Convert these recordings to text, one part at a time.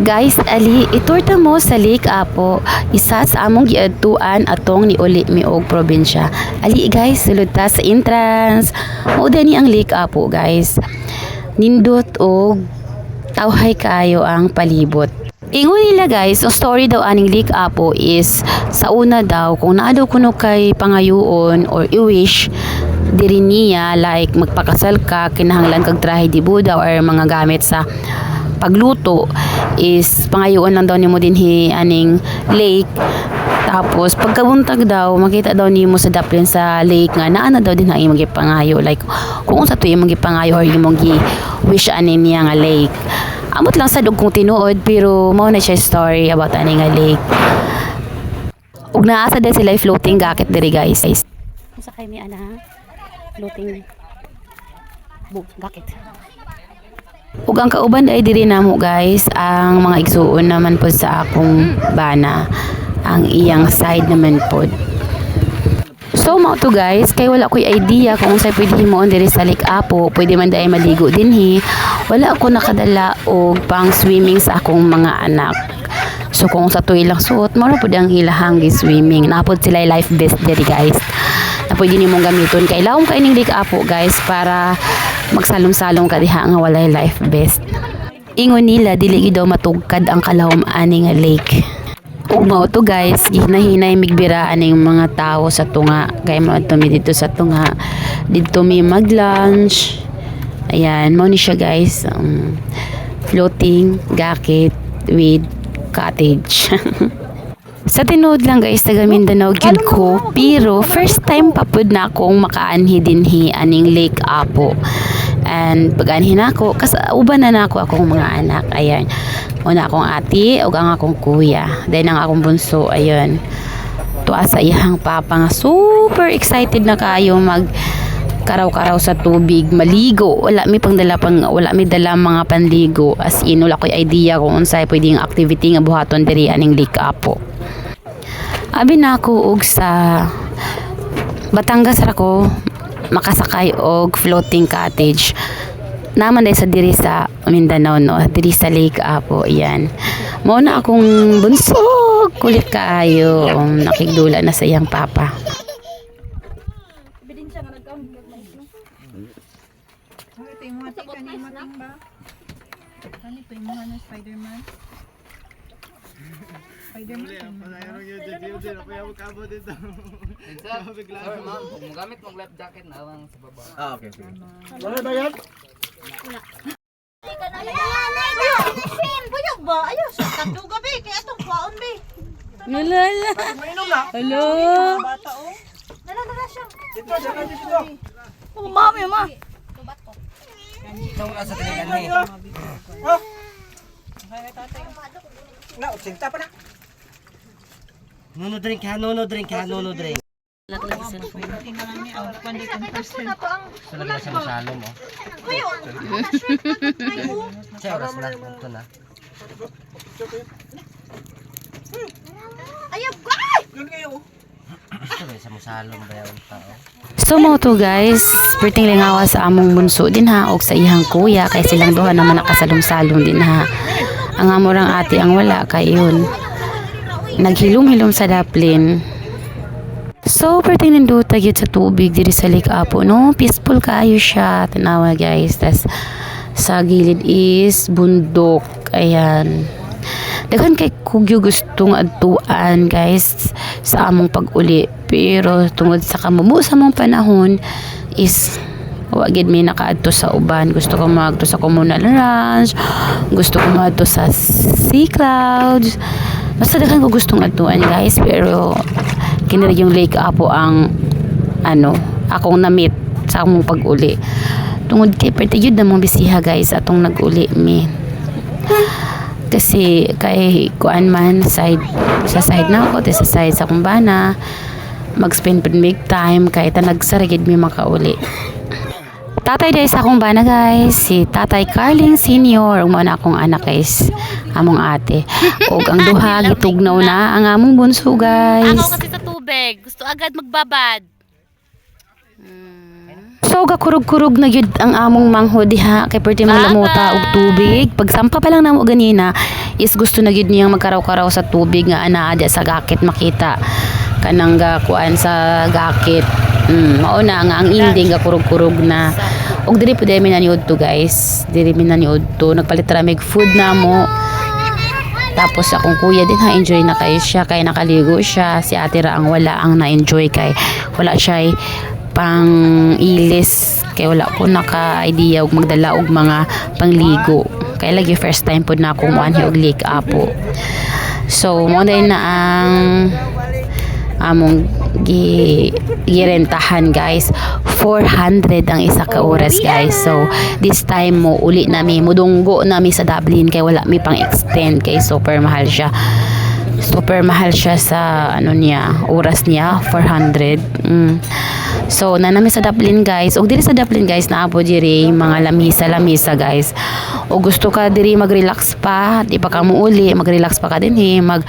Guys, ali iturta mo sa Lake Apo, isa sa among giadtuan atong niuli miog probinsya. Ali guys, sulod ta sa entrance. Mao ni ang Lake Apo guys. Nindot og tawhay kayo ang palibot. Ingon nila guys, ang story daw aning Lake Apo is sa una daw kung naa daw kuno kay pangayuon or i-wish diri niya like magpakasal ka kinahanglan kag trahe di Buddha or mga gamit sa pagluto is pangayoon lang daw nimo dinhi aning lake. Tapos pagkabuntag daw makita daw nimo sa daplin sa lake nga naa na daw din ang imong gipangayo like kung unsa to imong gipangayo or imong gi wish ani niya nga lake. Amot lang sad og kung tinuod pero mao na siya story about ani nga lake. Ug naa sa din sila floating gaket diri guys. Usa kay mi ana floating gaket. Ug ang kauban ay diri namo guys ang mga igsuon naman pod sa akong bana ang iyang side naman pod. So mao to guys kay wala ko'y idea kung unsay pwede himuon diri sa Lake Apo, pwede man daay maligo dinhi. Wala ako nakadala og pang swimming sa akong mga anak. So kung sa tuig lang suot, mao pud ang ilahang gi-swimming. Napod sila life vest diri guys. Na pwede nimong gamiton kay lawom kay ning Lake Apo guys para magsalom-salom ka diha nga walay life vest. Ingon nila dili gid daw matugkad ang kalawom ani nga lake. Ug mao to guys, gihinahinay migbira aning mga tawo sa tunga. Kay mao to mi dito sa tunga. Dito mi mag-lunch. Ayan, mao ni siya guys. Floating gaket with cottage. Sa tinuod lang guys, taga Mindanao gyud ko, pero first time pa pud na akong makaanhi dinhi aning Lake Apo. And pag-anhi na ako, kasi uban na ako akong mga anak. Ayan. Una akong ati, ug ang akong kuya. Then ang akong bunso, ayun. Tuwa sa iyang papa nga super excited na kayo mag karaw-karaw sa tubig, maligo. Wala mi dala mga panligo. As in, wala ko'y idea kung unsay pwedeng activity nga buhaton diri aning Lake Apo. Abi na ako og sa Batangas ra ko makasakay og floating cottage. Naman dai sa diri sa Mindanao no, diri sa Lake Apo. Iyan. Mao na akong bunso, kulit kaayo, nakigdula na sa iyang papa. Ebidensya nga nagkaon kag mais no. Ito yung mati kani ba? Kani to yung mga Spider-Man. Kung magamit mong life jacket na awang sa baba. Ah, okay, sige. Wala ba yan? Wala. Buyog ba? Ayos. Tatlo gabi. Kaya itong kwaon be. Nalala. Mainom na. Hello. Bata o. Nalala siya. Dito, dito. Oh, mami, ma. Ito nga sa tinigan ni. Oh. Na, sinta pa na. Nono drink ha, nono drink ha, nono drink. Talaga siya masalom oh. Siya oras na, ito na. Ayab, guy! Yun kayo. Gusto rin siya masalom ba yung tao? So mo to guys, perting lingawa sa among bunso din ha og sa iyang kuya kay silang duha naman nakasalom-salom din ha. Ang amorang ate ang wala kay yun. Naghilom-hilom sa daplin. So perting ninduta gyud sa tubig diri sa Lake Apo no, peaceful kaayo siya. Tanawa guys, tas sa gilid is bundok. Ayan. Daghan kay kugyo gustong adtuan guys sa among pag-uli pero tungod sa kamumu sa mong panahon is wagid mi nakaadto sa uban. Gusto ko magto sa communal ranch, gusto ko magto sa sea clouds, basta daghan ko gustong adtuan guys pero kinira yung Lake Apo ang akong na-meet sa among pag-uli tungod kay pertiyod na mong bisiha guys atong nag-uli mi. Kasi kay kuan man sa side na ako, sa side sa kumbana mag-spend pud big time kay nagsarigid mi makauli. Tatay dai sa akong bana guys, si Tatay Carling Senior, mao na akong anak guys, among ate. Ug ang duha gitugnaw na ang among bunso guys. Ako kasi sa tubig, gusto agad magbabad. So gakurog-kurog na gyud ang among manghod diha kay perti mga lamuta og tubig. Pagsampa pa lang namo ganina is gusto na gid niyang magkaraw-karaw sa tubig nga anaa di sa gakit makita kanang kuan sa gakit. Mao na nga ang ending kurog-kurog na. Og diri po demi naniud to guys. Diri mi naniud to. Nagpalit ra mig food namo. Tapos akong kuya din ha-enjoy na kayo siya kay nakaligo siya. Si ate ra ang wala ang na-enjoy kay wala siya pang ilis kay wala ko naka-idea og magdala og mga pangligo. Kay lagi first time pod na akong muanhi og Lake Apo. So mo na ang among girentahan guys. 400 ang isa ka oras guys. So this time mo uli nami mudunggo nami sa Dublin kay wala mi pang extend kay super mahal siya. Super mahal siya sa ano niya, oras niya 400. So nanami sa Dublin guys. Og diri sa Dublin guys naabo diri mga lamisa guys. O gusto ka diri mag-relax pa, di pa ka mo uli, mag-relax pa ka din mag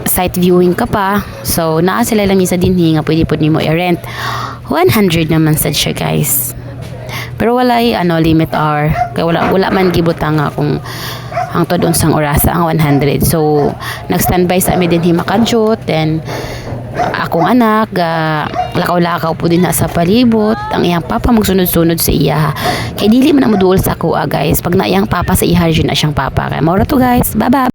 site viewing ka pa. So naa sila lamisa din nga pwede pud nimo i-rent. 100 naman sad siya guys. Pero wala limit hour. Kaya wala man gibutang nga kung ang todon sang orasa ang 100. So nag-standby sa amin din makajut. Then akong anak lakaw-lakaw po din na sa palibot. Ang iyang papa magsunod-sunod sa iya. Kaya dili man ang muduol sa ako guys. Pag na iyang papa sa iya, na siyang papa. Kaya maura to guys. Bye-bye.